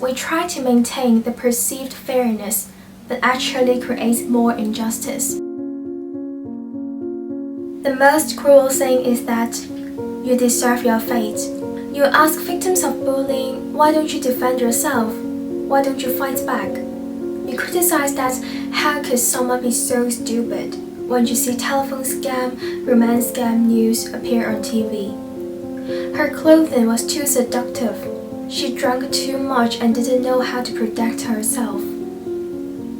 We try to maintain the perceived fairness, but actually creates more injustice. The most cruel thing is that you deserve your fate. You ask victims of bullying, why don't you defend yourself? Why don't you fight back? You criticize that how could someone be so stupid when you see telephone scam, romance scam news appear on TV. Her clothing was too seductive. She drank too much and didn't know how to protect herself.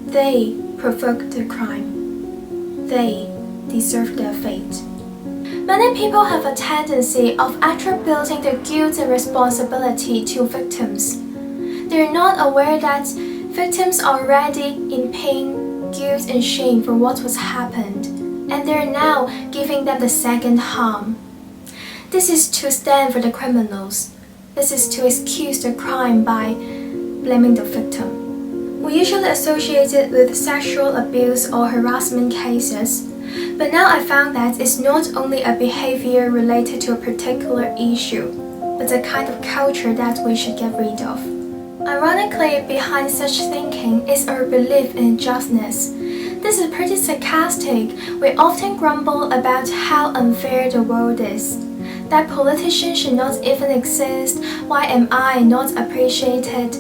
They provoked the crime. They deserve their fate. Many people have a tendency of attributing the guilt and responsibility to victims. They're not aware that victims are already in pain, guilt, and shame for what was happened, and they're now giving them the second harm. This is to stand for the criminals. This is to excuse the crime by blaming the victim. We usually associate it with sexual abuse or harassment cases, but now I found that it's not only a behavior related to a particular issue, but a kind of culture that we should get rid of. Ironically, behind such thinking is our belief in justness. This is pretty sarcastic. We often grumble about how unfair the world is, that politicians should not even exist. Why am I not appreciated?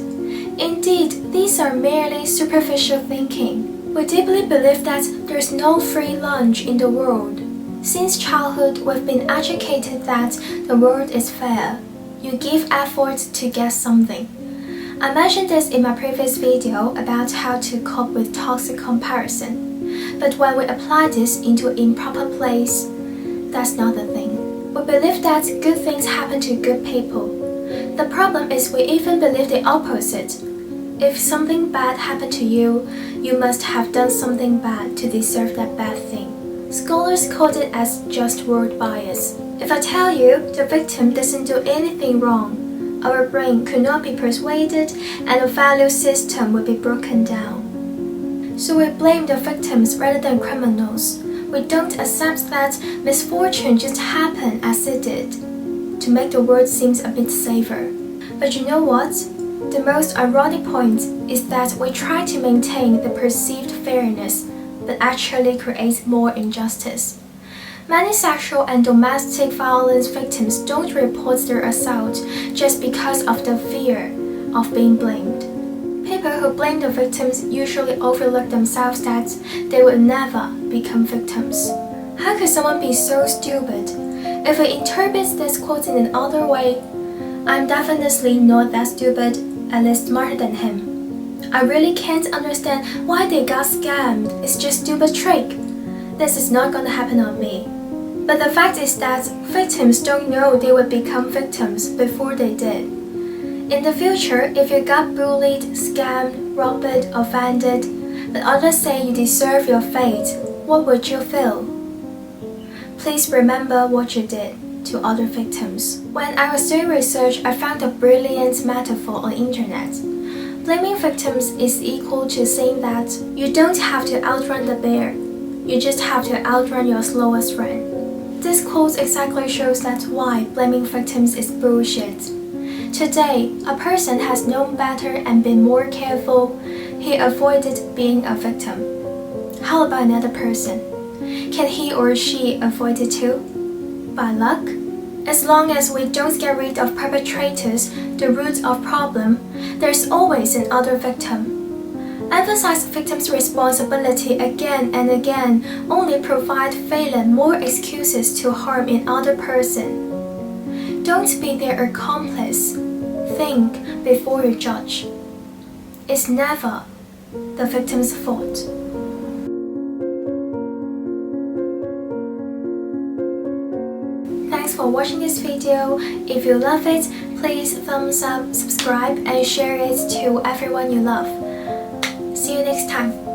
Indeed, these are merely superficial thinking. We deeply believe that there's no free lunch in the world. Since childhood, we've been educated that the world is fair. You give effort to get something. I mentioned this in my previous video about how to cope with toxic comparison. But when we apply this into an improper place, that's not the thing. We believe that good things happen to good people. The problem is we even believe the opposite. If something bad happened to you, you must have done something bad to deserve that bad thing. Scholars call it as just word bias. If I tell you the victim doesn't do anything wrong, our brain could not be persuaded and the value system would be broken down. So we blame the victims rather than criminals. We don't accept that misfortune just happened as it did, to make the world seem a bit safer. But you know what? The most ironic point is that we try to maintain the perceived fairness, but actually creates more injustice. Many sexual and domestic violence victims don't report their assault just because of the fear of being blamed. People who blame the victims usually overlook themselves that they will never become victims. How could someone be so stupid? If we interpret this quote in another way, I'm definitely not that stupid, at least smarter than him. I really can't understand why they got scammed. It's just a stupid trick. This is not gonna happen on me. But the fact is that victims don't know they would become victims before they did. In the future, if you got bullied, scammed, robbed, offended, but others say you deserve your fate, what would you feel? Please remember what you did to other victims. When I was doing research, I found a brilliant metaphor on the internet. Blaming victims is equal to saying that you don't have to outrun the bear, you just have to outrun your slowest friend. This quote exactly shows that why blaming victims is bullshit. Today, a person has known better and been more careful. He avoided being a victim. How about another person? Can he or she avoid it too? By luck? As long as we don't get rid of perpetrators, the root of problem, there's always another victim. Emphasize victims' responsibility again and again only provide failure more excuses to harm another person. Don't be their accomplice. Think before you judge. It's never the victim's fault. Thanks for watching this video. If you love it, please thumbs up, subscribe, and share it to everyone you love. See you next time.